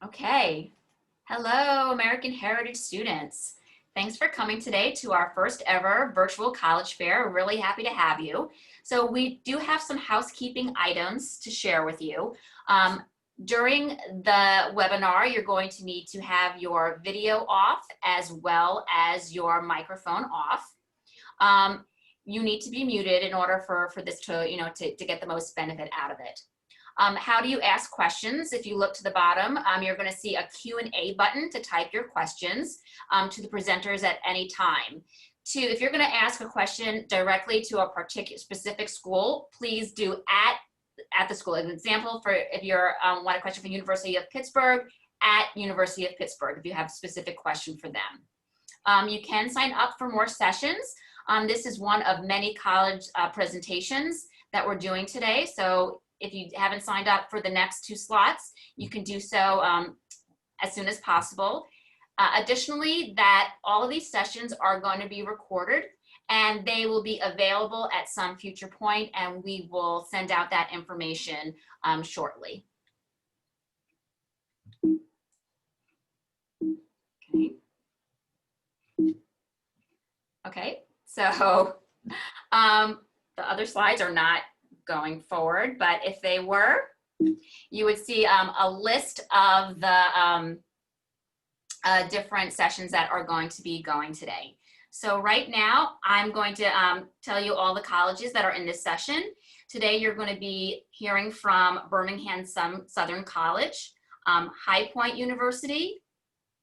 Okay. Hello, American Heritage students. Thanks for coming today to our first ever virtual college fair. We're really happy to have you. So we do have some housekeeping items to share with you. During the webinar, you're going to need to have your video off as well as your microphone off. You need to be muted in order for this to get the most benefit out of it. How do you ask questions? If you look to the bottom, you're going to see a Q&A button to type your questions to the presenters at any time. If you're going to ask a question directly to a particular specific school, please do at the school. An example for if you're want a question for University of Pittsburgh, at University of Pittsburgh, if you have a specific question for them. You can sign up for more sessions. This is one of many college presentations that we're doing today. So if you haven't signed up for the next 2 slots, you can do so as soon as possible. Additionally, that all of these sessions are going to be recorded and they will be available at some future point, and we will send out that information shortly. Okay, so the other slides are not going forward, but if they were, you would see a list of the different sessions that are going to be going today. So right now, I'm going to tell you all the colleges that are in this session. Today, you're going to be hearing from Birmingham-Southern College, High Point University,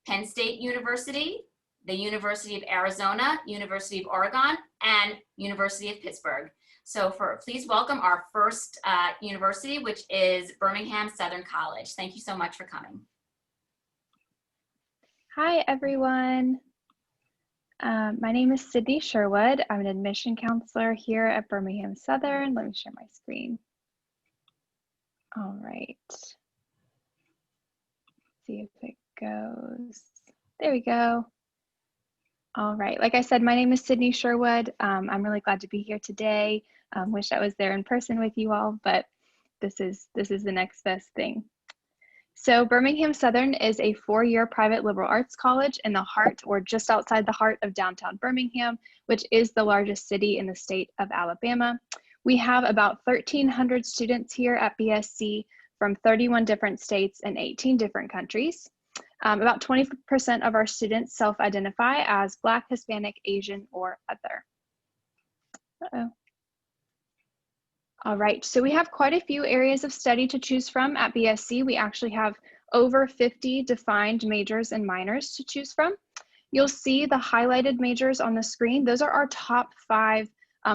Penn State University, the University of Arizona, University of Oregon, and University of Pittsburgh. So please welcome our first university, which is Birmingham-Southern College. Thank you so much for coming. Hi, everyone. My name is Sydney Sherwood. I'm an admission counselor here at Birmingham-Southern. Let me share my screen. All right. Let's see if it goes. There we go. All right, like I said, my name is Sydney Sherwood. I'm really glad to be here today. Wish I was there in person with you all, but this is the next best thing. So Birmingham-Southern is a 4-year private liberal arts college in the heart or just outside the heart of downtown Birmingham, which is the largest city in the state of Alabama. We have about 1,300 students here at BSC from 31 different states and 18 different countries. About 20% of our students self-identify as Black, Hispanic, Asian, or other. Uh-oh. All right, so we have quite a few areas of study to choose from at BSC. We actually have over 50 defined majors and minors to choose from. You'll see the highlighted majors on the screen. Those are our top 5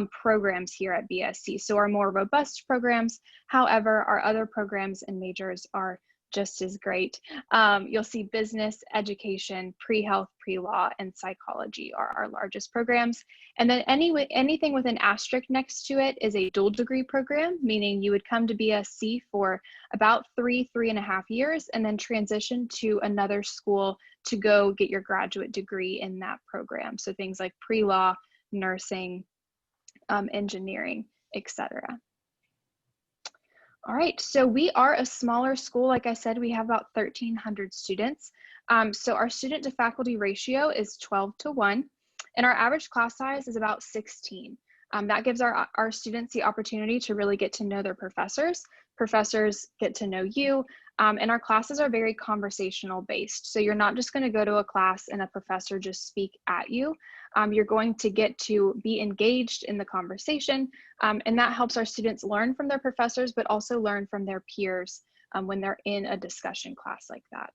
programs here at BSC, so our more robust programs. However, our other programs and majors are just as great. You'll see business, education, pre-health, pre-law, and psychology are our largest programs. And then anything with an asterisk next to it is a dual degree program, meaning you would come to BSC for about 3.5 years and then transition to another school to go get your graduate degree in that program. So things like pre-law, nursing, engineering, etc. All right, so we are a smaller school. Like I said, we have about 1,300 students. So our student to faculty ratio is 12:1, and our average class size is about 16. That gives our students the opportunity to really get to know their professors. Professors get to know you, and our classes are very conversational based. So you're not just gonna go to a class and a professor just speak at you. You're going to get to be engaged in the conversation, and that helps our students learn from their professors, but also learn from their peers when they're in a discussion class like that.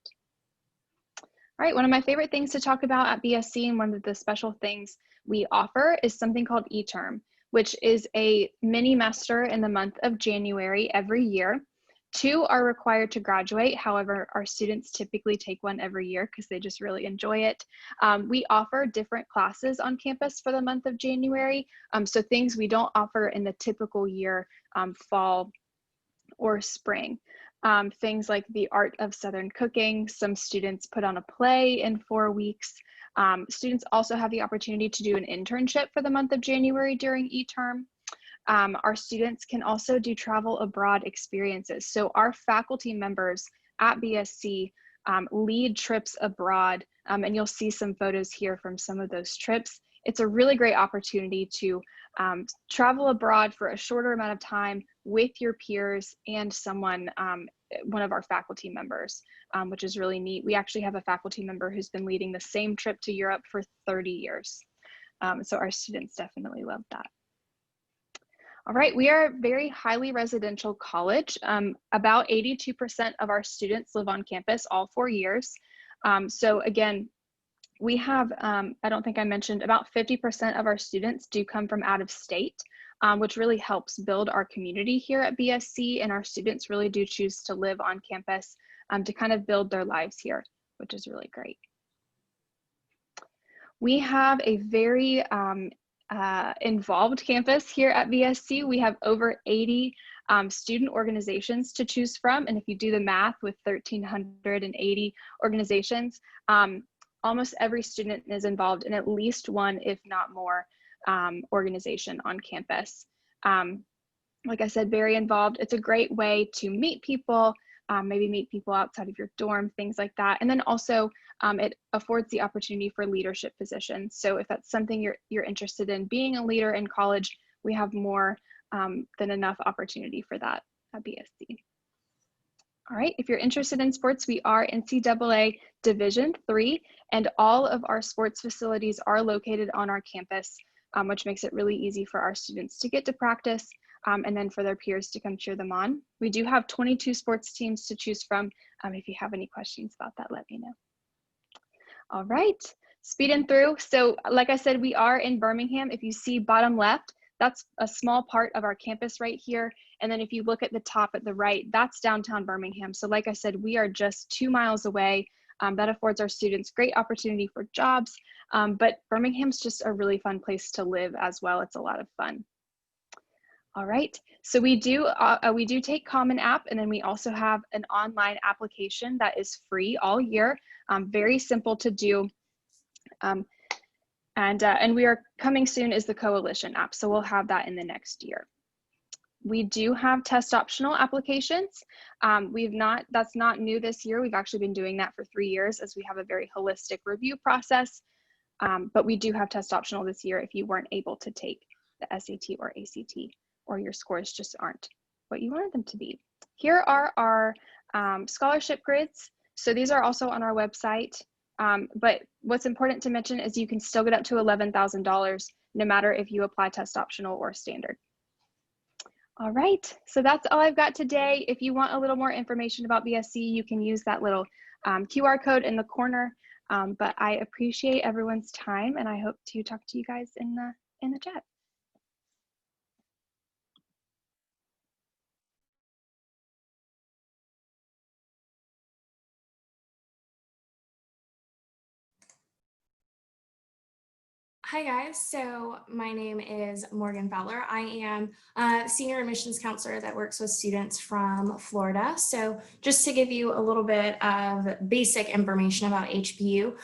All right, one of my favorite things to talk about at BSC and one of the special things we offer is something called e-term, which is a mini-mester in the month of January every year. 2 are required to graduate. However, our students typically take one every year because they just really enjoy it. We offer different classes on campus for the month of January. So things we don't offer in the typical year, fall or spring. Things like the art of Southern cooking. Some students put on a play in 4 weeks. Students also have the opportunity to do an internship for the month of January during e-term. Our students can also do travel abroad experiences. So our faculty members at BSC lead trips abroad. And you'll see some photos here from some of those trips. It's a really great opportunity to travel abroad for a shorter amount of time with your peers and someone, one of our faculty members, which is really neat. We actually have a faculty member who's been leading the same trip to Europe for 30 years. So our students definitely love that. All right, we are a very highly residential college. About 82% of our students live on campus all 4 years. So again, we have, I don't think I mentioned, about 50% of our students do come from out of state, which really helps build our community here at BSC, and our students really do choose to live on campus to kind of build their lives here, which is really great. We have a very involved campus here at BSC. We have over 80 student organizations to choose from, and if you do the math with 1,380 organizations, almost every student is involved in at least one, if not more, organization on campus. Like I said, very involved. It's a great way to meet people, maybe meet people outside of your dorm, things like that. And then also it affords the opportunity for leadership positions. So if that's something you're interested in, being a leader in college, we have more than enough opportunity for that at BSC. All right, if you're interested in sports, we are NCAA Division III, and all of our sports facilities are located on our campus, which makes it really easy for our students to get to practice and then for their peers to come cheer them on. We do have 22 sports teams to choose from. If you have any questions about that, let me know. All right, speeding through. So like I said, we are in Birmingham. If you see bottom left, that's a small part of our campus right here. And then if you look at the top at the right, that's downtown Birmingham. So like I said, we are just 2 miles away. That affords our students great opportunity for jobs, but Birmingham's just a really fun place to live as well. It's a lot of fun. All right, so we do take Common App, and then we also have an online application that is free all year, very simple to do. And we are coming soon is the Coalition app, so we'll have that in the next year. We do have test optional applications. That's not new this year. We've actually been doing that for 3 years as we have a very holistic review process. But we do have test optional this year if you weren't able to take the SAT or ACT, or your scores just aren't what you wanted them to be. Here are our scholarship grids. So these are also on our website. But what's important to mention is you can still get up to $11,000 no matter if you apply test optional or standard. All right, so that's all I've got today. If you want a little more information about BSC, you can use that little QR code in the corner. But I appreciate everyone's time, and I hope to talk to you guys in the chat. Hi guys, so my name is Morgan Fowler. I am a senior admissions counselor that works with students from Florida. So just to give you a little bit of basic information about HBU,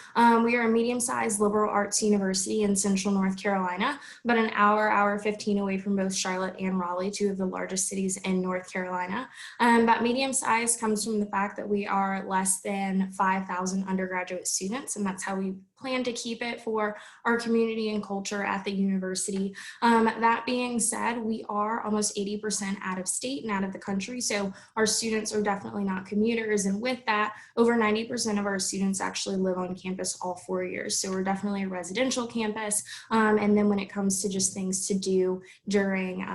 we are a medium-sized liberal arts university in central North Carolina, about an hour 15 away from both Charlotte and Raleigh, two of the largest cities in North Carolina. That medium size comes from the fact that we are less than 5,000 undergraduate students, and that's how we plan to keep it for our community and culture at the university. That being said, we are almost 80% out of state and out of the country, so our students are definitely not commuters, and with that, over 90% of our students actually live on campus all 4 years, so we're definitely a residential campus. And then when it comes to just things to do during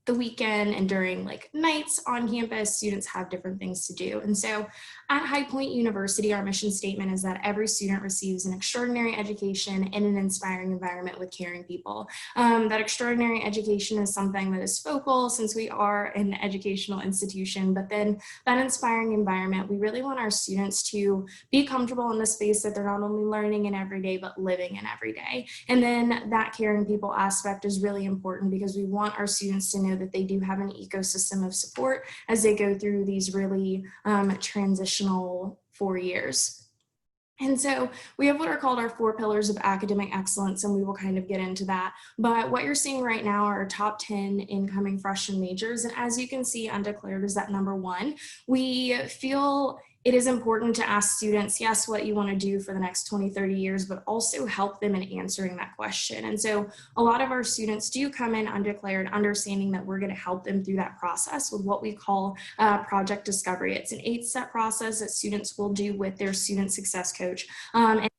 the weekend and during like nights on campus, students have different things to do. And so at High Point University, our mission statement is that every student receives an extraordinary education in an inspiring environment with caring people. That extraordinary education is something that is focal since we are an educational institution, but then that inspiring environment, we really want our students to be comfortable in the space that they're not only learning in every day, but living in every day. And then that caring people aspect is really important because we want our students to know that they do have an ecosystem of support as they go through these really transitional 4 years. And so we have what are called our 4 pillars of academic excellence, and we will kind of get into that. But what you're seeing right now are our top 10 incoming freshman majors. And as you can see, undeclared is at number 1. We feel it is important to ask students, yes, what you want to do for the next 20, 30 years, but also help them in answering that question. And so a lot of our students do come in undeclared, understanding that we're going to help them through that process with what we call project discovery. It's an 8-step process that students will do with their student success coach. And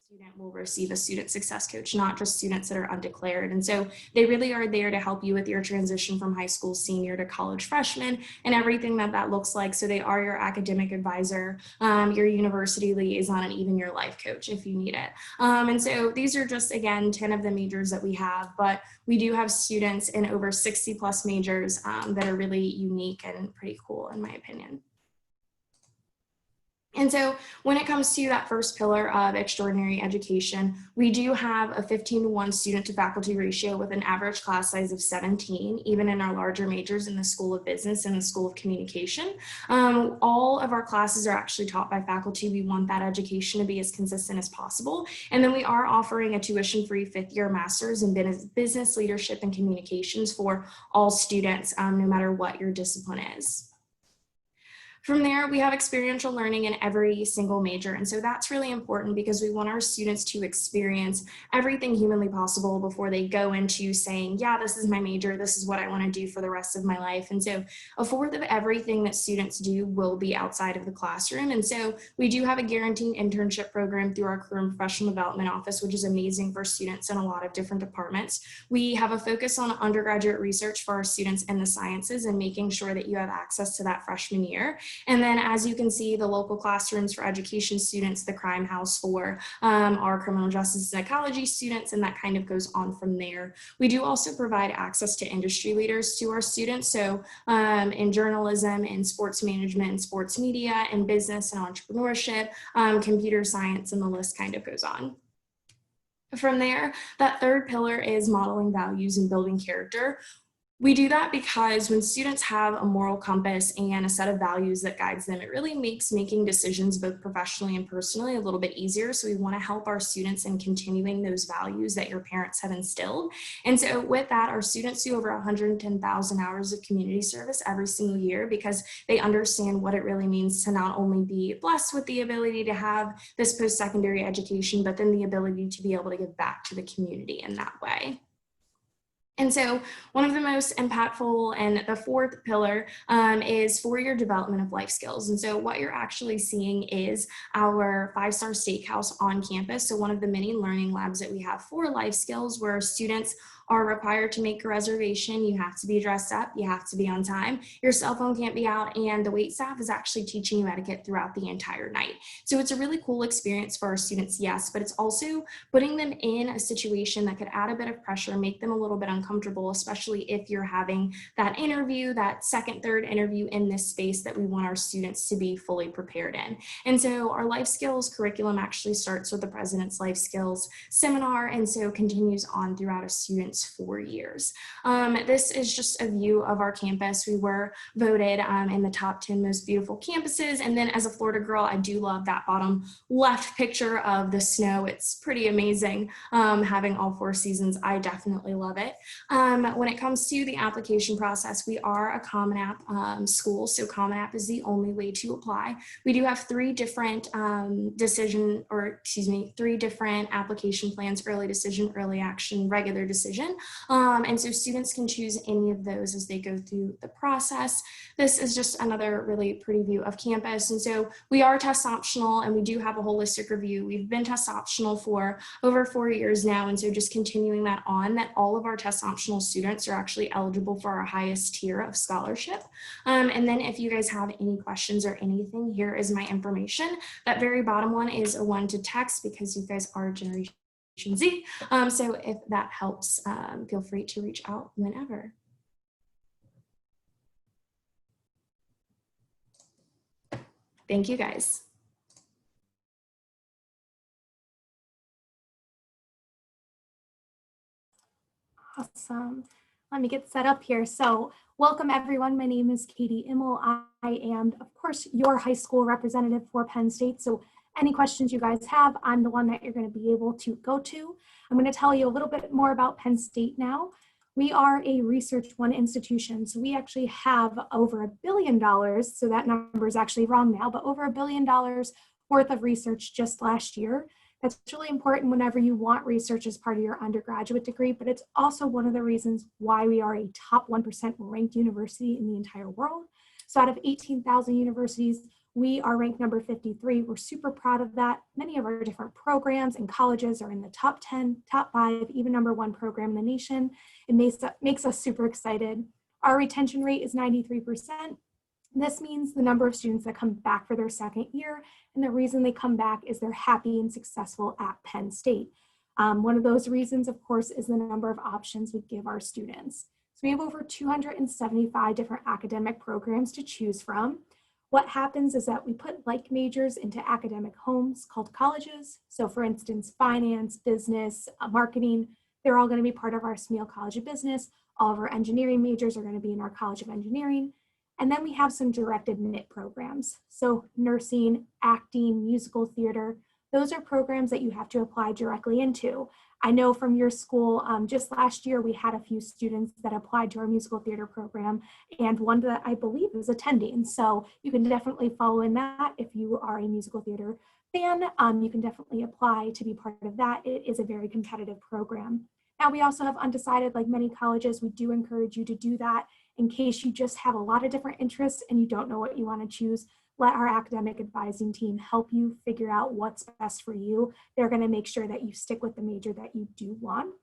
student will receive a student success coach, not just students that are undeclared. And so they really are there to help you with your transition from high school senior to college freshman and everything that that looks like. So they are your academic advisor, your university liaison, and even your life coach if you need it. And so these are just, again, 10 of the majors that we have, but we do have students in over 60 plus majors that are really unique and pretty cool in my opinion. And so when it comes to that first pillar of extraordinary education, we do have a 15-to-1 student to faculty ratio with an average class size of 17, even in our larger majors in the School of Business and the School of Communication. All of our classes are actually taught by faculty. We want that education to be as consistent as possible. And then we are offering a tuition-free 5th-year master's in business leadership and communications for all students, no matter what your discipline is. From there, we have experiential learning in every single major. And so that's really important because we want our students to experience everything humanly possible before they go into saying, yeah, this is my major, this is what I want to do for the rest of my life. And so 1/4 of everything that students do will be outside of the classroom. And so we do have a guaranteed internship program through our career and professional development office, which is amazing for students in a lot of different departments. We have a focus on undergraduate research for our students in the sciences and making sure that you have access to that freshman year. And then as you can see, the local classrooms for education students, the crime house for our criminal justice psychology students, and that kind of goes on from there. We do also provide access to industry leaders to our students. So in journalism, in sports management, and sports media, and business and entrepreneurship, computer science, and the list kind of goes on. From there, that 3rd pillar is modeling values and building character. We do that because when students have a moral compass and a set of values that guides them, it really makes making decisions both professionally and personally a little bit easier. So we want to help our students in continuing those values that your parents have instilled. And so with that, our students do over 110,000 hours of community service every single year because they understand what it really means to not only be blessed with the ability to have this post-secondary education, but then the ability to be able to give back to the community in that way. And so one of the most impactful and the 4th pillar is for your development of life skills. And so what you're actually seeing is our 5-star steakhouse on campus. So one of the many learning labs that we have for life skills where students are required to make a reservation. You have to be dressed up, you have to be on time, your cell phone can't be out, and the wait staff is actually teaching you etiquette throughout the entire night. So it's a really cool experience for our students, yes, but it's also putting them in a situation that could add a bit of pressure, make them a little bit uncomfortable, especially if you're having that interview, that 2nd, 3rd interview in this space that we want our students to be fully prepared in. And so our life skills curriculum actually starts with the President's Life Skills Seminar, and so continues on throughout a student's 4 years. This is just a view of our campus. We were voted in the top 10 most beautiful campuses. And then as a Florida girl, I do love that bottom left picture of the snow. It's pretty amazing having all 4 seasons. I definitely love it. When it comes to the application process, we are a Common App school. So Common App is the only way to apply. We do have 3 different 3 different application plans: early decision, early action, regular decision. And so students can choose any of those as they go through the process. This is just another really pretty view of campus. And so we are test optional and we do have a holistic review. We've been test optional for over 4 years now. And so just continuing that on, that all of our test optional students are actually eligible for our highest tier of scholarship. And then if you guys have any questions or anything, here is my information. That very bottom one is a one to text because you guys are Generation Z. So if that helps, feel free to reach out whenever. Thank you guys. Awesome. Let me get set up here. So welcome everyone. My name is Katie Immel. I am, of course, your high school representative for Penn State. So any questions you guys have, I'm the one that you're going to be able to go to. I'm going to tell you a little bit more about Penn State now. We are a Research One institution, so we actually have over $1 billion, so that number is actually wrong now, but over $1 billion worth of research just last year. That's really important whenever you want research as part of your undergraduate degree, but it's also one of the reasons why we are a top 1% ranked university in the entire world. So out of 18,000 universities, we are ranked number 53. We're super proud of that. Many of our different programs and colleges are in the top 10, top 5, even #1 program in the nation. It makes us super excited. Our retention rate is 93%. This means the number of students that come back for their second year, and the reason they come back is they're happy and successful at Penn State. One of those reasons, of course, is the number of options we give our students. So we have over 275 different academic programs to choose from. What happens is that we put like majors into academic homes called colleges. So for instance, finance, business, marketing, they're all going to be part of our Smeal College of Business. All of our engineering majors are going to be in our College of Engineering. And then we have some direct admit programs. So nursing, acting, musical theater, those are programs that you have to apply directly into. I know from your school, just last year, we had a few students that applied to our musical theater program, and one that I believe is attending. So you can definitely follow in that. If you are a musical theater fan, you can definitely apply to be part of that. It is a very competitive program. Now, we also have undecided, like many colleges. We do encourage you to do that in case you just have a lot of different interests and you don't know what you want to choose. Let our academic advising team help you figure out what's best for you. They're going to make sure that you stick with the major that you do want.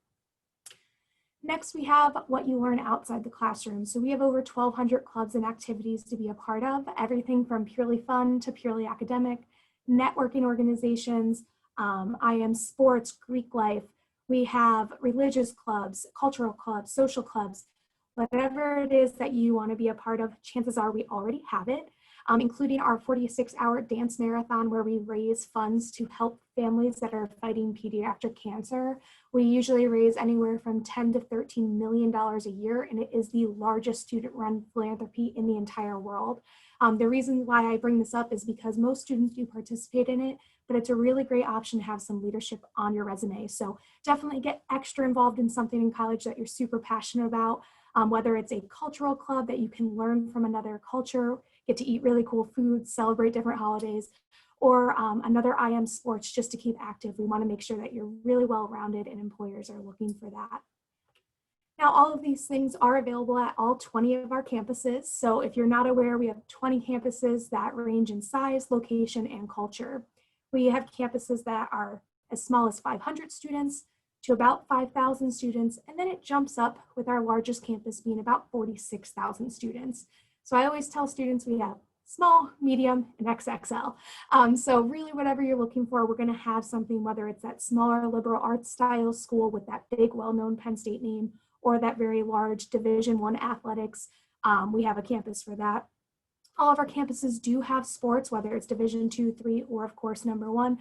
Next, we have what you learn outside the classroom. So we have over 1,200 clubs and activities to be a part of, everything from purely fun to purely academic, networking organizations, IM sports, Greek life. We have religious clubs, cultural clubs, social clubs. Whatever it is that you want to be a part of, chances are we already have it. Including our 46-hour dance marathon where we raise funds to help families that are fighting pediatric cancer. We usually raise anywhere from $10 to $13 million a year, and it is the largest student-run philanthropy in the entire world. The reason why I bring this up is because most students do participate in it, but it's a really great option to have some leadership on your resume. So definitely get extra involved in something in college that you're super passionate about, whether it's a cultural club that you can learn from another culture, get to eat really cool food, celebrate different holidays, or another IM sports just to keep active. We want to make sure that you're really well-rounded and employers are looking for that. Now, all of these things are available at all 20 of our campuses. So if you're not aware, we have 20 campuses that range in size, location, and culture. We have campuses that are as small as 500 students to about 5,000 students, and then it jumps up with our largest campus being about 46,000 students. So I always tell students we have small, medium, and XXL. So really whatever you're looking for, we're gonna have something, whether it's that smaller liberal arts style school with that big well-known Penn State name, or that very large Division I athletics. We have a campus for that. All of our campuses do have sports, whether it's Division II, III, or of course #1.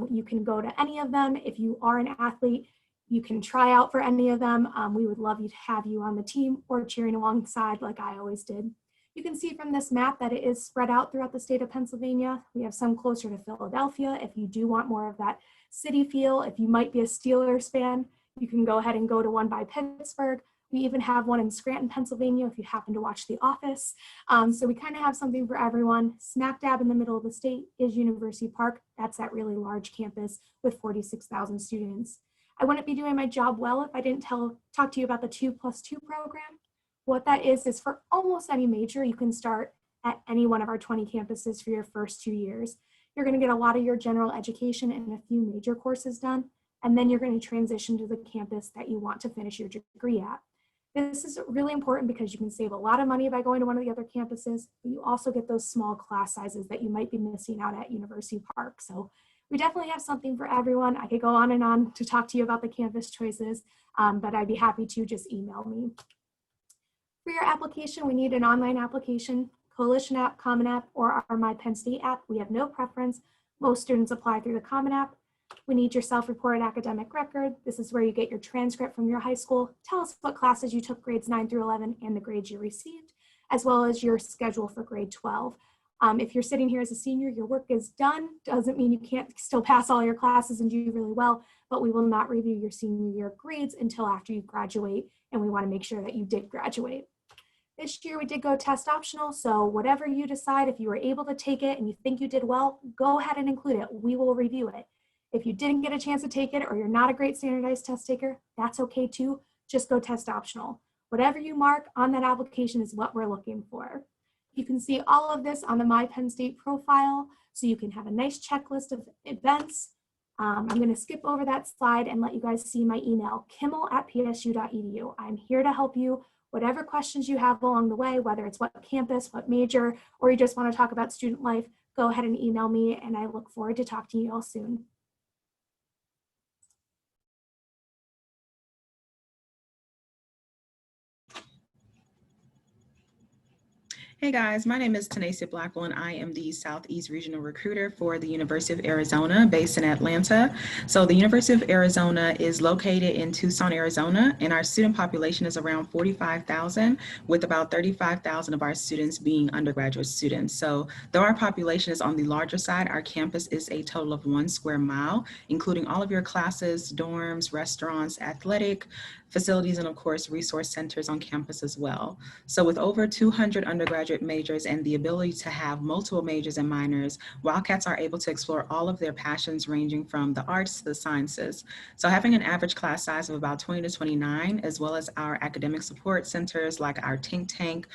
You can go to any of them. If you are an athlete, you can try out for any of them. We would love you to have you on the team or cheering alongside like I always did. You can see from this map that it is spread out throughout the state of Pennsylvania. We have some closer to Philadelphia. If you do want more of that city feel, if you might be a Steelers fan, you can go ahead and go to one by Pittsburgh. We even have one in Scranton, Pennsylvania, if you happen to watch The Office. So we kind of have something for everyone. Smack dab in the middle of the state is University Park. That's that really large campus with 46,000 students. I wouldn't be doing my job well if I didn't talk to you about the 2+2 program. What that is for almost any major, you can start at any one of our 20 campuses for your first 2 years. You're going to get a lot of your general education and a few major courses done, and then you're going to transition to the campus that you want to finish your degree at. This is really important because you can save a lot of money by going to one of the other campuses, but you also get those small class sizes that you might be missing out at University Park. So we definitely have something for everyone. I could go on and on to talk to you about the campus choices, but I'd be happy to just email me. For your application, we need an online application, Coalition app, Common App, or our My Penn State app. We have no preference. Most students apply through the Common App. We need your self-reported academic record. This is where you get your transcript from your high school. Tell us what classes you took grades 9 through 11 and the grades you received, as well as your schedule for grade 12. If you're sitting here as a senior, your work is done. Doesn't mean you can't still pass all your classes and do really well, but we will not review your senior year grades until after you graduate, and we want to make sure that you did graduate. This year we did go test optional, so whatever you decide, if you were able to take it and you think you did well, go ahead and include it. We will review it. If you didn't get a chance to take it or you're not a great standardized test taker, that's okay too. Just go test optional. Whatever you mark on that application is what we're looking for. You can see all of this on the My Penn State profile, so you can have a nice checklist of events. I'm going to skip over that slide and let you guys see my email, kimmel@psu.edu. I'm here to help you. Whatever questions you have along the way, whether it's what campus, what major, or you just want to talk about student life, go ahead and email me, and I look forward to talking to you all soon. Hey guys, my name is Tanasia Blackwell and I am the Southeast Regional Recruiter for the University of Arizona based in Atlanta. So the University of Arizona is located in Tucson, Arizona, and our student population is around 45,000, with about 35,000 of our students being undergraduate students. So though our population is on the larger side, our campus is a total of 1 square mile, including all of your classes, dorms, restaurants, athletic facilities, and of course, resource centers on campus as well. So with over 200 undergraduate majors and the ability to have multiple majors and minors, Wildcats are able to explore all of their passions ranging from the arts to the sciences. So having an average class size of about 20 to 29, as well as our academic support centers like our think tank,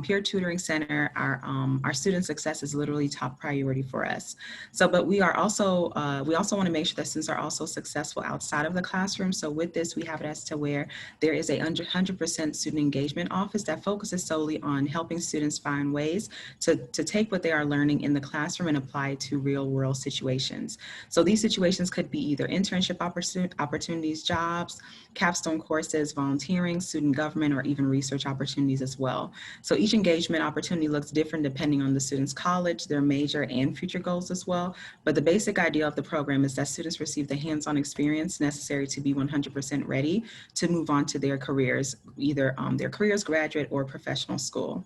peer tutoring center, our student success is literally top priority for us. So, but we also want to make sure that students are also successful outside of the classroom. So with this, we have it as to where there is a 100% student engagement office that focuses solely on helping students find ways to take what they are learning in the classroom and apply it to real world situations. So these situations could be either internship opportunities, jobs, capstone courses, volunteering, student government, or even research opportunities as well. So each engagement opportunity looks different depending on the student's college, their major, and future goals as well. But the basic idea of the program is that students receive the hands-on experience necessary to be 100% ready to move on to their careers, either their careers, graduate, or professional school.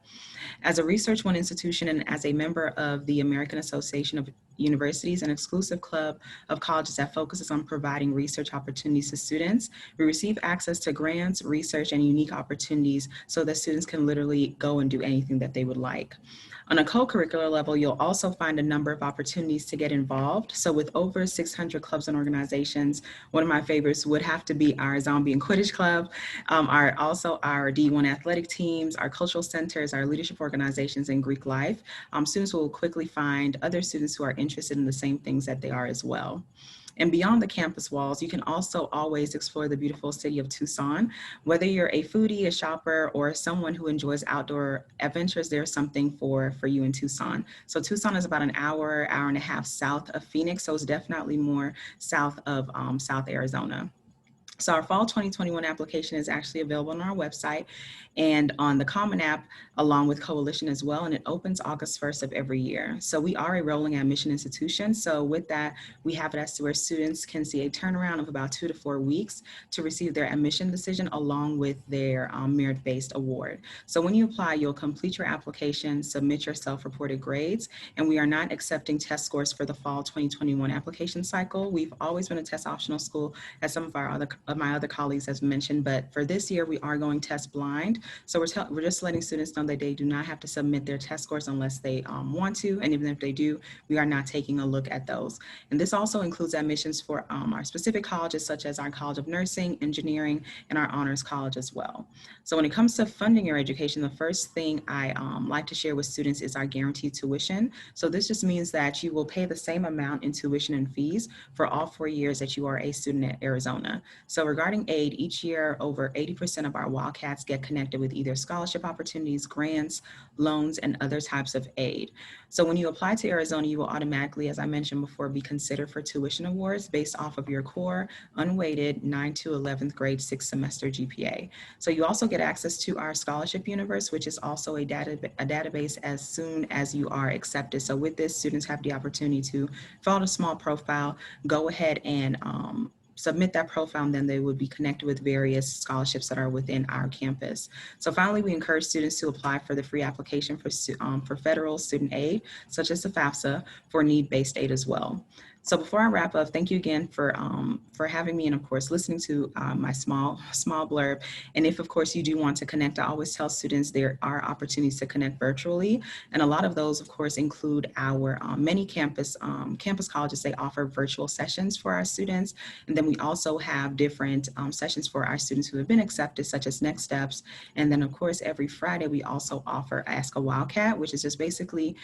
As a Research One institution and as a member of the American Association of Universities, an exclusive club of colleges that focuses on providing research opportunities to students, we receive access to grants, research, and unique opportunities so that students can literally go and do anything that they would like. On a co-curricular level, you'll also find a number of opportunities to get involved. So with over 600 clubs and organizations, one of my favorites would have to be our Zombie and Quidditch Club, also our D1 athletic teams, our cultural centers, our leadership organizations, and Greek life. Students will quickly find other students who are interested in the same things that they are as well. And beyond the campus walls, you can also always explore the beautiful city of Tucson. Whether you're a foodie, a shopper, or someone who enjoys outdoor adventures, there's something for you in Tucson. So Tucson is about an hour and a half south of Phoenix, so it's definitely more south of South Arizona. So our fall 2021 application is actually available on our website and on the Common App, along with Coalition as well, and it opens August 1st of every year. So we are a rolling admission institution. So with that, we have it as to where students can see a turnaround of about 2 to 4 weeks to receive their admission decision along with their merit-based award. So when you apply, you'll complete your application, submit your self-reported grades, and we are not accepting test scores for the fall 2021 application cycle. We've always been a test optional school, as some of my other colleagues has mentioned, but for this year, we are going test blind. So we're just letting students know that they do not have to submit their test scores unless they want to. And even if they do, we are not taking a look at those. And this also includes admissions for our specific colleges, such as our College of Nursing, Engineering, and our Honors College as well. So when it comes to funding your education, the first thing I like to share with students is our guaranteed tuition. So this just means that you will pay the same amount in tuition and fees for all 4 years that you are a student at Arizona. So regarding aid, each year, over 80% of our Wildcats get connected with either scholarship opportunities, grants, loans, and other types of aid. So when you apply to Arizona, you will automatically, as I mentioned before, be considered for tuition awards based off of your core, unweighted 9 to 11th grade 6th semester GPA. So you also get access to our scholarship universe, which is also a database as soon as you are accepted. So with this, students have the opportunity to fill out a small profile, go ahead and submit that profile, and then they would be connected with various scholarships that are within our campus. So finally, we encourage students to apply for the free application for federal student aid, such as the FAFSA, for need-based aid as well. So before I wrap up, thank you again for having me, and of course listening to my small blurb. And if of course you do want to connect, I always tell students there are opportunities to connect virtually, and a lot of those of course include our many campus colleges. They offer virtual sessions for our students, and then we also have different sessions for our students who have been accepted, such as Next Steps. And then of course every Friday we also offer Ask a Wildcat, which is just basically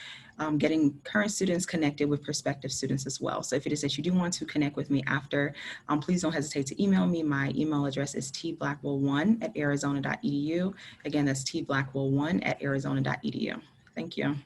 getting current students connected with prospective students as well. So if it is that you do want to connect with me after, please don't hesitate to email me. My email address is tblackwell1@arizona.edu. Again, that's tblackwell1@arizona.edu. Thank you.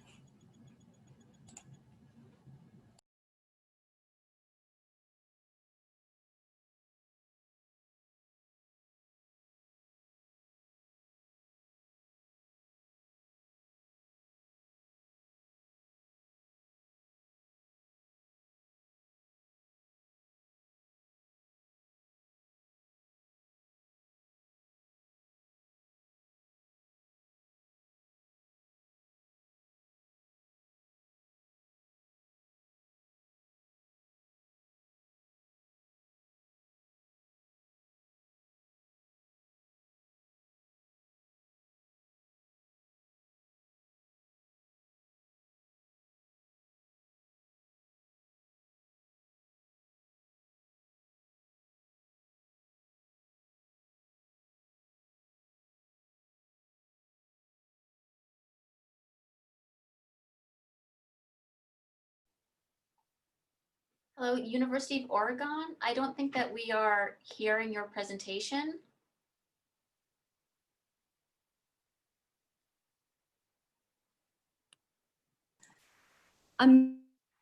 Hello, University of Oregon. I don't think that we are hearing your presentation.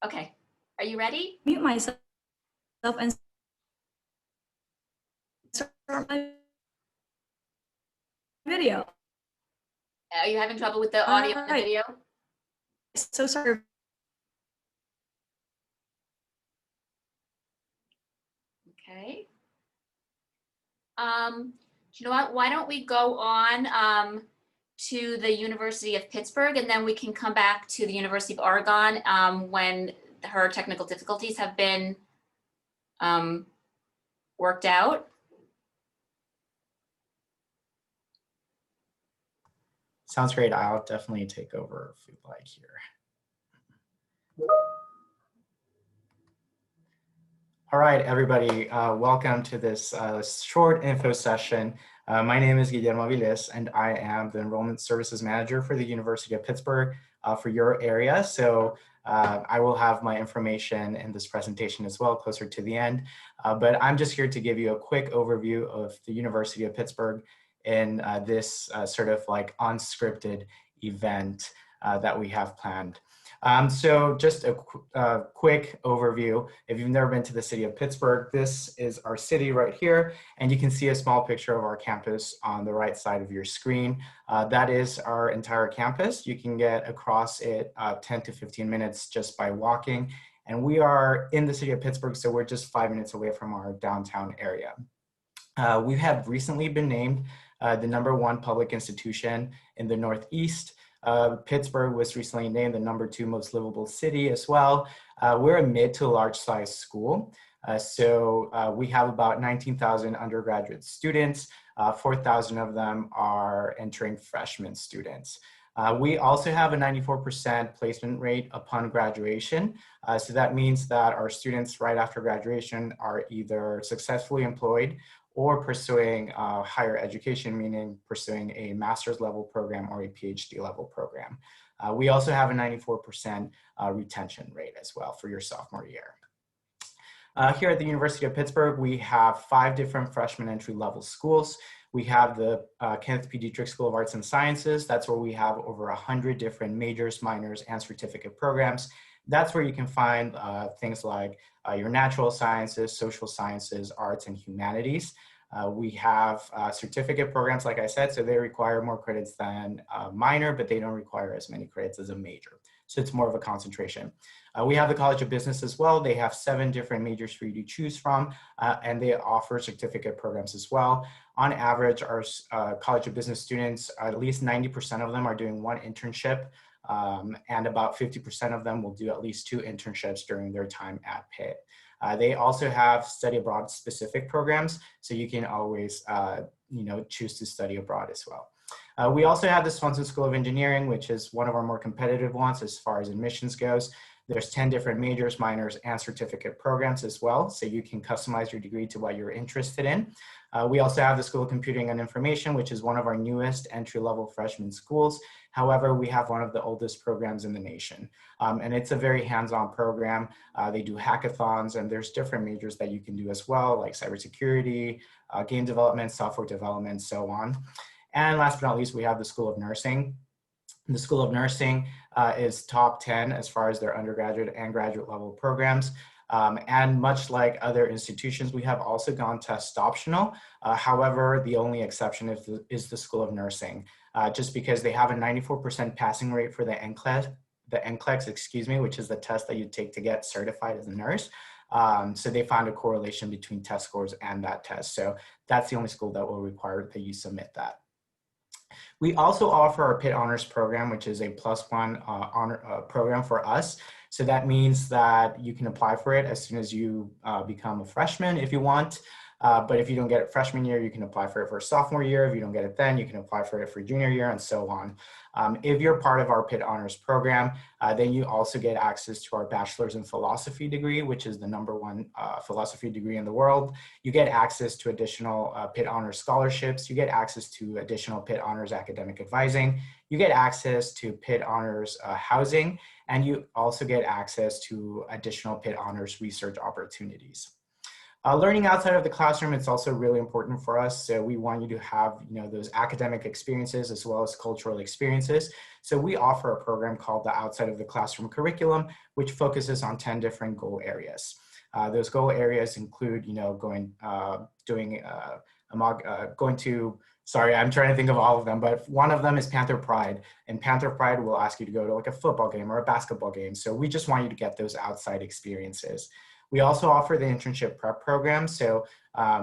Okay, are you ready? Mute myself and start my video. Are you having trouble with the audio and the Alright. video? So sorry. Okay. Do you know what? Why don't we go on to the University of Pittsburgh, and then we can come back to the University of Oregon when her technical difficulties have been worked out. Sounds great. I'll definitely take over if you'd like here. All right, everybody, welcome to this short info session. My name is Guillermo Viles, and I am the Enrollment Services Manager for the University of Pittsburgh for your area. So I will have my information in this presentation as well closer to the end. But I'm just here to give you a quick overview of the University of Pittsburgh in this sort of like unscripted event that we have planned. So just a quick overview. If you've never been to the city of Pittsburgh, this is our city right here, and you can see a small picture of our campus on the right side of your screen. That is our entire campus. You can get across it 10 to 15 minutes just by walking, and we are in the city of Pittsburgh, so we're just 5 minutes away from our downtown area. We have recently been named the #1 public institution in the Northeast. Pittsburgh was recently named the #2 most livable city as well. We're a mid to large size school. So we have about 19,000 undergraduate students. 4,000 of them are entering freshman students. We also have a 94% placement rate upon graduation. So that means that our students right after graduation are either successfully employed or pursuing higher education, meaning pursuing a master's level program or a PhD level program. We also have a 94% retention rate as well for your sophomore year. Here at the University of Pittsburgh, we have 5 different freshman entry level schools. We have the Kenneth P. Dietrich School of Arts and Sciences. That's where we have over 100 different majors, minors, and certificate programs. That's where you can find things like your natural sciences, social sciences, arts, and humanities. We have certificate programs, like I said, so they require more credits than a minor, but they don't require as many credits as a major. so it's more of a concentration. We have the College of Business as well. They have 7 different majors for you to choose from, and they offer certificate programs as well. On average, our College of Business students, at least 90% of them are doing 1 internship, and about 50% of them will do at least 2 internships during their time at Pitt. They also have study abroad specific programs, so you can always choose to study abroad as well. We also have the Swanson School of Engineering, which is one of our more competitive ones as far as admissions goes. There's 10 different majors, minors, and certificate programs as well, so you can customize your degree to what you're interested in. We also have the School of Computing and Information, which is one of our newest entry-level freshman schools. However, we have one of the oldest programs in the nation, and it's a very hands-on program. They do hackathons, and there's different majors that you can do as well, like cybersecurity, game development, software development, so on. And last but not least, we have the School of Nursing. The School of Nursing is top 10 as far as their undergraduate and graduate level programs. And much like other institutions, we have also gone test optional. However, the only exception is the School of Nursing, just because they have a 94% passing rate for the NCLEX, excuse me, which is the test that you take to get certified as a nurse. So they found a correlation between test scores and that test. So that's the only school that will require that you submit that. We also offer our Pitt Honors Program, which is a +1 honor program for us. So that means that you can apply for it as soon as you become a freshman if you want. But if you don't get it freshman year, you can apply for it for sophomore year. If you don't get it then, you can apply for it for junior year and so on. If you're part of our Pitt Honors Program, then you also get access to our Bachelor's in Philosophy degree, which is the #1 philosophy degree in the world. You get access to additional Pitt Honors scholarships. You get access to additional Pitt Honors academic advising. You get access to Pitt Honors housing, and you also get access to additional Pitt Honors research opportunities. Learning outside of the classroom, it's also really important for us. So we want you to have, those academic experiences as well as cultural experiences. So we offer a program called the Outside of the Classroom Curriculum, which focuses on 10 different goal areas. Those goal areas include, sorry, I'm trying to think of all of them, but one of them is Panther Pride. And Panther Pride will ask you to go to like a football game or a basketball game. So we just want you to get those outside experiences. We also offer the internship prep program. So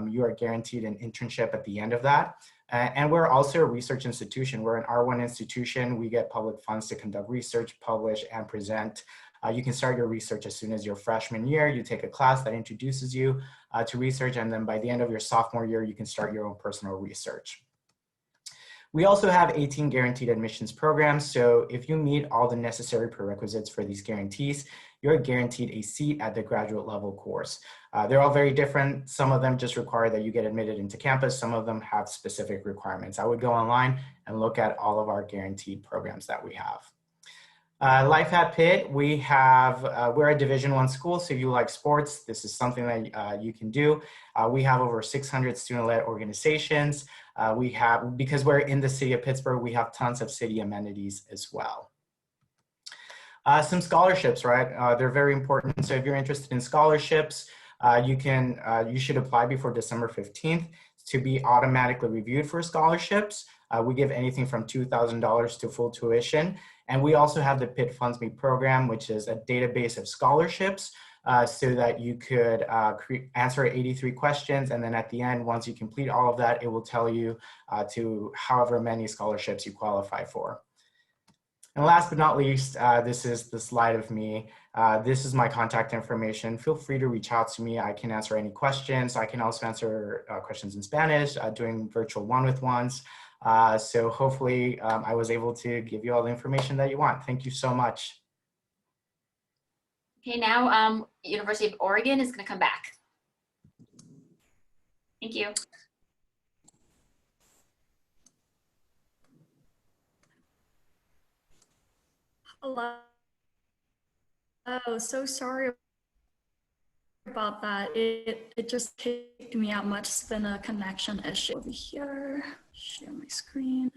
you are guaranteed an internship at the end of that. And we're also a research institution. We're an R1 institution. We get public funds to conduct research, publish, and present. You can start your research as soon as your freshman year. You take a class that introduces you to research, and then by the end of your sophomore year, you can start your own personal research. We also have 18 guaranteed admissions programs. So if you meet all the necessary prerequisites for these guarantees, you're guaranteed a seat at the graduate level course. They're all very different. Some of them just require that you get admitted into campus. Some of them have specific requirements. I would go online and look at all of our guaranteed programs that we have. Life at Pitt, we're a Division I school, so if you like sports, this is something that you can do. We have over 600 student-led organizations. Because we're in the city of Pittsburgh, we have tons of city amenities as well. Some scholarships, right? They're very important. So if you're interested in scholarships, you should apply before December 15th to be automatically reviewed for scholarships. We give anything from $2,000 to full tuition. And we also have the Pitt Funds Me program, which is a database of scholarships so that you could answer 83 questions. And then at the end, once you complete all of that, it will tell you to however many scholarships you qualify for. And last but not least, this is the slide of me. This is my contact information. Feel free to reach out to me. I can answer any questions. I can also answer questions in Spanish, doing virtual one-with-ones. So hopefully I was able to give you all the information that you want. Thank you so much. Okay, now University of Oregon is going to come back. Thank you. Hello. Oh, so sorry about that. It just kicked me out. Must have been a connection issue over here. Share my screen.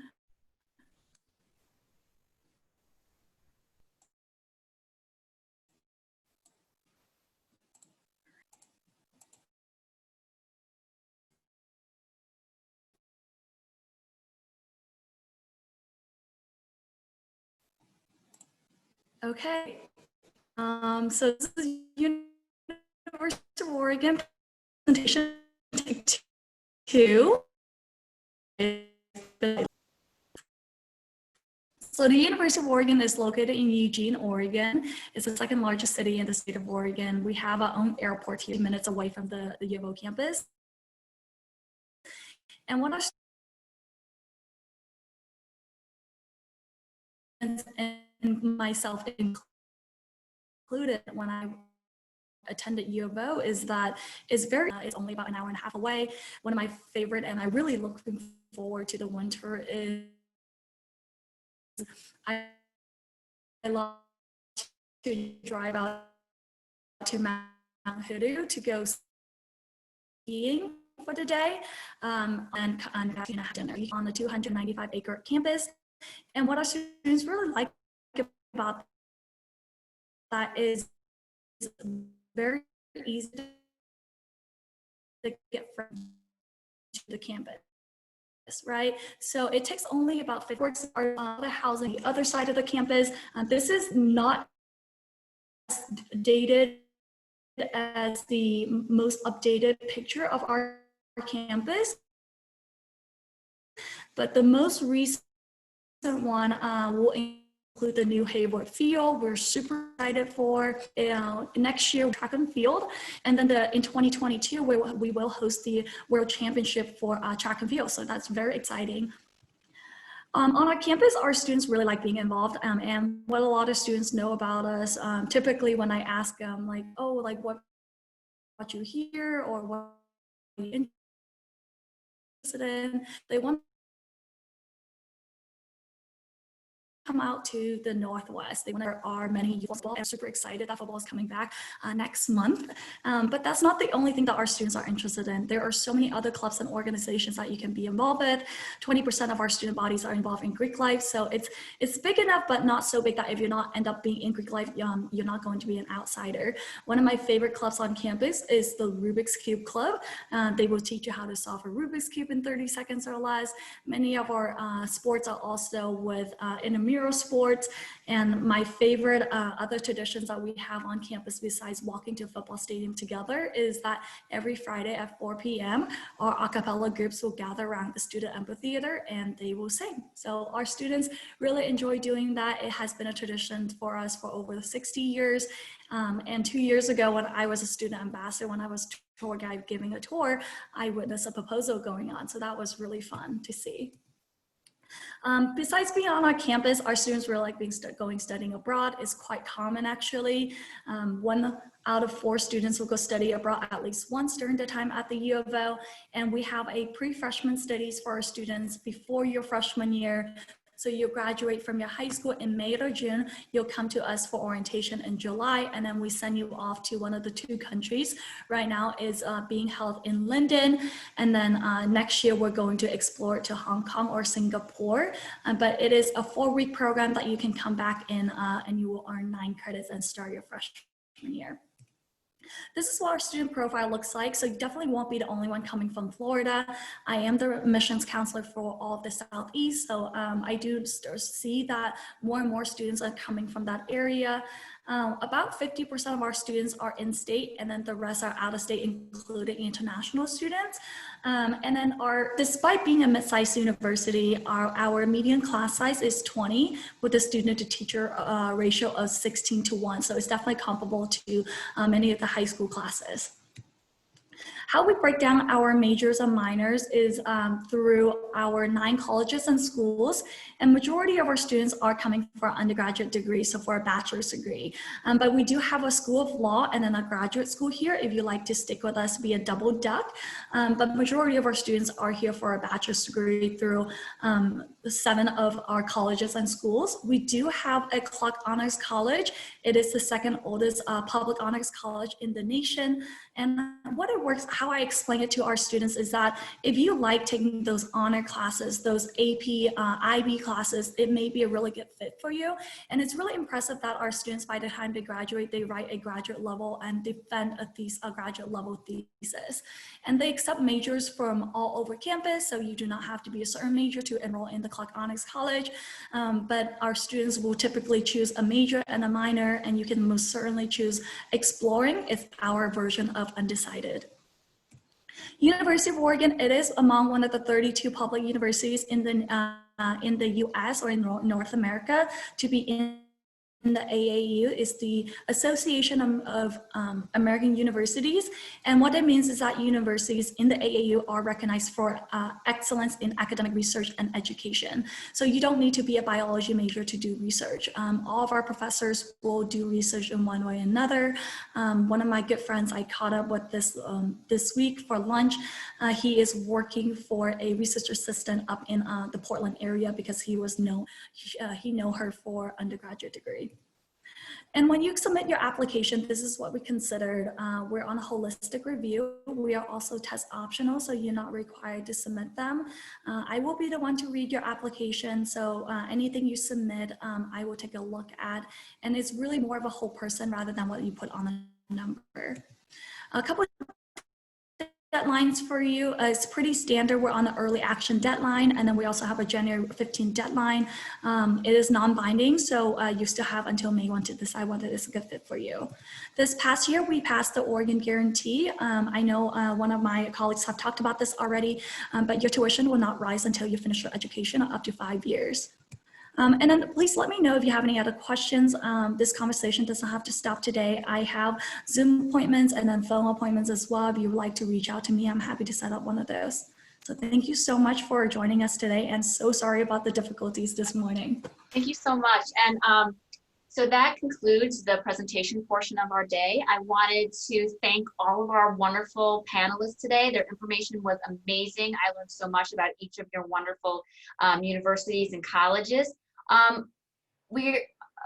Okay. So this is University of Oregon presentation take 2. So the University of Oregon is located in Eugene, Oregon. It's the second largest city in the state of Oregon. We have our own airport here, minutes away from the U of O campus. And what our students and myself included when I attended U of O is that it's only about an hour and a half away. One of my favorite, and I really looking forward to the winter, is I love to drive out to Mount Hoodoo to go skiing for the day and dinner on the 295-acre campus. And what our students really like about that is very easy to get from to the campus, right? So it takes only about 50 minutes the housing the other side of the campus. This is not dated as the most updated picture of our campus, but the most recent one will include the new Hayward Field. We're super excited for next year track and field, and then in 2022 we will host the World Championship for track and field. So that's very exciting. On our campus, our students really like being involved, and what a lot of students know about us, typically when I ask them like, oh, like what you hear or what are you interested in, they want come out to the Northwest. There are many youth football. I'm super excited that football is coming back next month. But that's not the only thing that our students are interested in. There are so many other clubs and organizations that you can be involved with. 20% of our student bodies are involved in Greek life. So it's big enough, but not so big that if you not end up being in Greek life, you're not going to be an outsider. One of my favorite clubs on campus is the Rubik's Cube Club. They will teach you how to solve a Rubik's Cube in 30 seconds or less. Many of our sports are also with intramural sports, and my favorite other traditions that we have on campus besides walking to a football stadium together is that every Friday at 4 p.m. our a cappella groups will gather around the student amphitheater and they will sing. So our students really enjoy doing that. It has been a tradition for us for over 60 years. And 2 years ago when I was a student ambassador, when I was tour guide giving a tour, I witnessed a proposal going on. So that was really fun to see. Besides being on our campus, our students really like studying abroad. Is quite common actually. 1 out of 4 students will go study abroad at least once during the time at the U of O. And we have a pre-freshman studies for our students before your freshman year. So you graduate from your high school in May or June, you'll come to us for orientation in July, and then we send you off to one of the 2 countries. Right now is being held in London, and then next year we're going to explore to Hong Kong or Singapore. But it is a 4-week program that you can come back in and you will earn 9 credits and start your freshman year. This is what our student profile looks like. So you definitely won't be the only one coming from Florida. I am the admissions counselor for all of the Southeast. So I do see that more and more students are coming from that area. About 50% of our students are in-state, and then the rest are out-of-state, including international students. And then despite being a mid-sized university, our median class size is 20 with a student-to-teacher ratio of 16:1. So it's definitely comparable to many of the high school classes. How we break down our majors and minors is through our 9 colleges and schools, and majority of our students are coming for an undergraduate degree, so for a bachelor's degree. But we do have a school of law and then a graduate school here if you like to stick with us, be a double duck. But majority of our students are here for a bachelor's degree through 7 of our colleges and schools. We do have a Clark Honors College. It is the 2nd oldest public honors college in the nation. And how I explain it to our students is that if you like taking those honor classes, those AP, IB classes, it may be a really good fit for you. And it's really impressive that our students, by the time they graduate, they write a graduate level and defend a graduate level thesis. And they accept majors from all over campus, so you do not have to be a certain major to enroll in the Clark Onyx College. But our students will typically choose a major and a minor, and you can most certainly choose exploring. It's our version of undecided. University of Oregon, it is among one of the 32 public universities in the US or in North America to be in the AAU. Is the Association of American Universities. And what that means is that universities in the AAU are recognized for excellence in academic research and education. So you don't need to be a biology major to do research. All of our professors will do research in one way or another. One of my good friends I caught up with this week for lunch, he is working for a research assistant up in the Portland area because he know her for undergraduate degree. And when you submit your application, this is what we considered. We're on a holistic review. We are also test optional, so you're not required to submit them. I will be the one to read your application, so anything you submit, I will take a look at. And it's really more of a whole person rather than what you put on a number. A couple of deadlines for you. It's pretty standard. We're on the early action deadline, and then we also have a January 15th deadline. It is non-binding, so you still have until May 1 to decide whether it's a good fit for you. This past year, we passed the Oregon Guarantee. I know one of my colleagues have talked about this already, but your tuition will not rise until you finish your education up to 5 years. And then please let me know if you have any other questions. This conversation doesn't have to stop today. I have Zoom appointments and then phone appointments as well. If you would like to reach out to me, I'm happy to set up one of those. So thank you so much for joining us today, and so sorry about the difficulties this morning. Thank you so much. And so that concludes the presentation portion of our day. I wanted to thank all of our wonderful panelists today. Their information was amazing. I learned so much about each of your wonderful universities and colleges.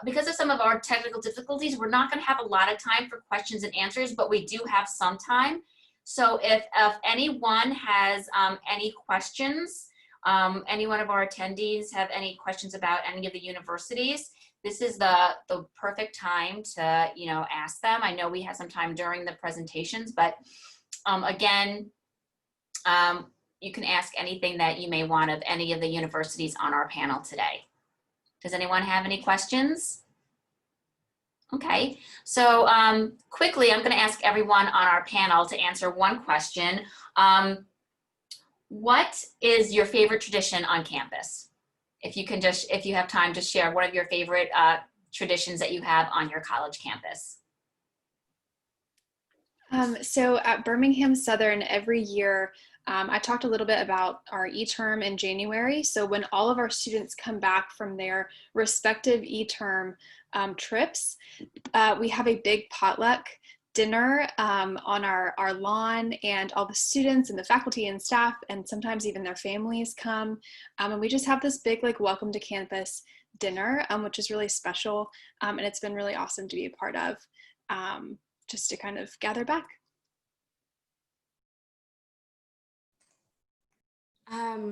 Because of some of our technical difficulties, we're not going to have a lot of time for questions and answers, but we do have some time. So if anyone has any questions, any one of our attendees have any questions about any of the universities, this is the perfect time to ask them. I know we have some time during the presentations, but again, you can ask anything that you may want of any of the universities on our panel today. Does anyone have any questions? Okay, so quickly, I'm going to ask everyone on our panel to answer one question. What is your favorite tradition on campus? If you have time, just share one of your favorite traditions that you have on your college campus. So at Birmingham-Southern every year, I talked a little bit about our e-term in January. So when all of our students come back from their respective e-term trips, we have a big potluck dinner on our lawn, and all the students and the faculty and staff and sometimes even their families come. And we just have this big welcome to campus dinner, which is really special. And it's been really awesome to be a part of, just to kind of gather back.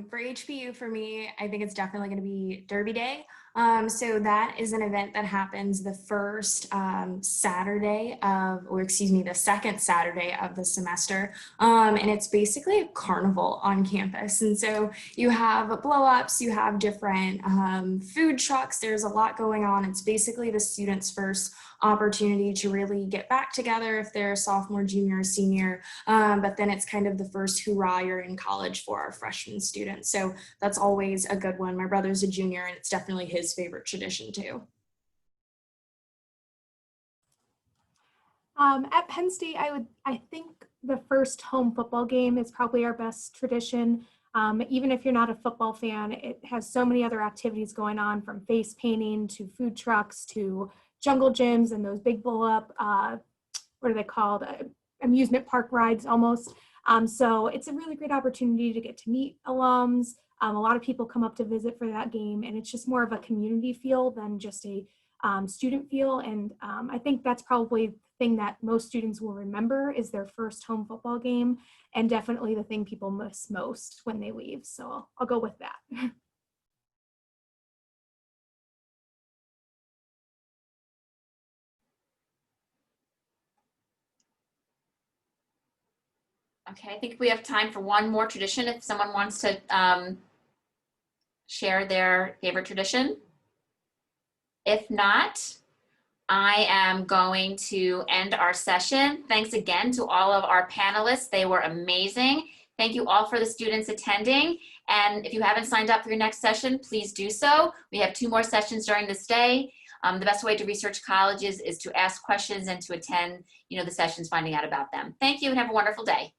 For HPU, for me, I think it's definitely going to be Derby Day. So that is an event that happens the first Saturday of, or excuse me, the second Saturday of the semester. And it's basically a carnival on campus. And so you have blow-ups, you have different food trucks, there's a lot going on. It's basically the students' first opportunity to really get back together if they're sophomore, junior, senior, but then it's kind of the first hurrah, you're in college for our freshman students. So that's always a good one. My brother's a junior, and it's definitely his favorite tradition too. At Penn State, I think the first home football game is probably our best tradition. Even if you're not a football fan, it has so many other activities going on, from face painting to food trucks to jungle gyms and those big blow up, what are they called? Amusement park rides almost. So it's a really great opportunity to get to meet alums. A lot of people come up to visit for that game, and it's just more of a community feel than just a student feel. And I think that's probably thing that most students will remember is their first home football game, and definitely the thing people miss most when they leave. So I'll go with that. Okay, I think we have time for one more tradition if someone wants to share their favorite tradition. If not, I am going to end our session. Thanks again to all of our panelists. They were amazing. Thank you all for the students attending. And if you haven't signed up for your next session, please do so. We have 2 more sessions during this day. The best way to research colleges is to ask questions and to attend, the sessions, finding out about them. Thank you and have a wonderful day.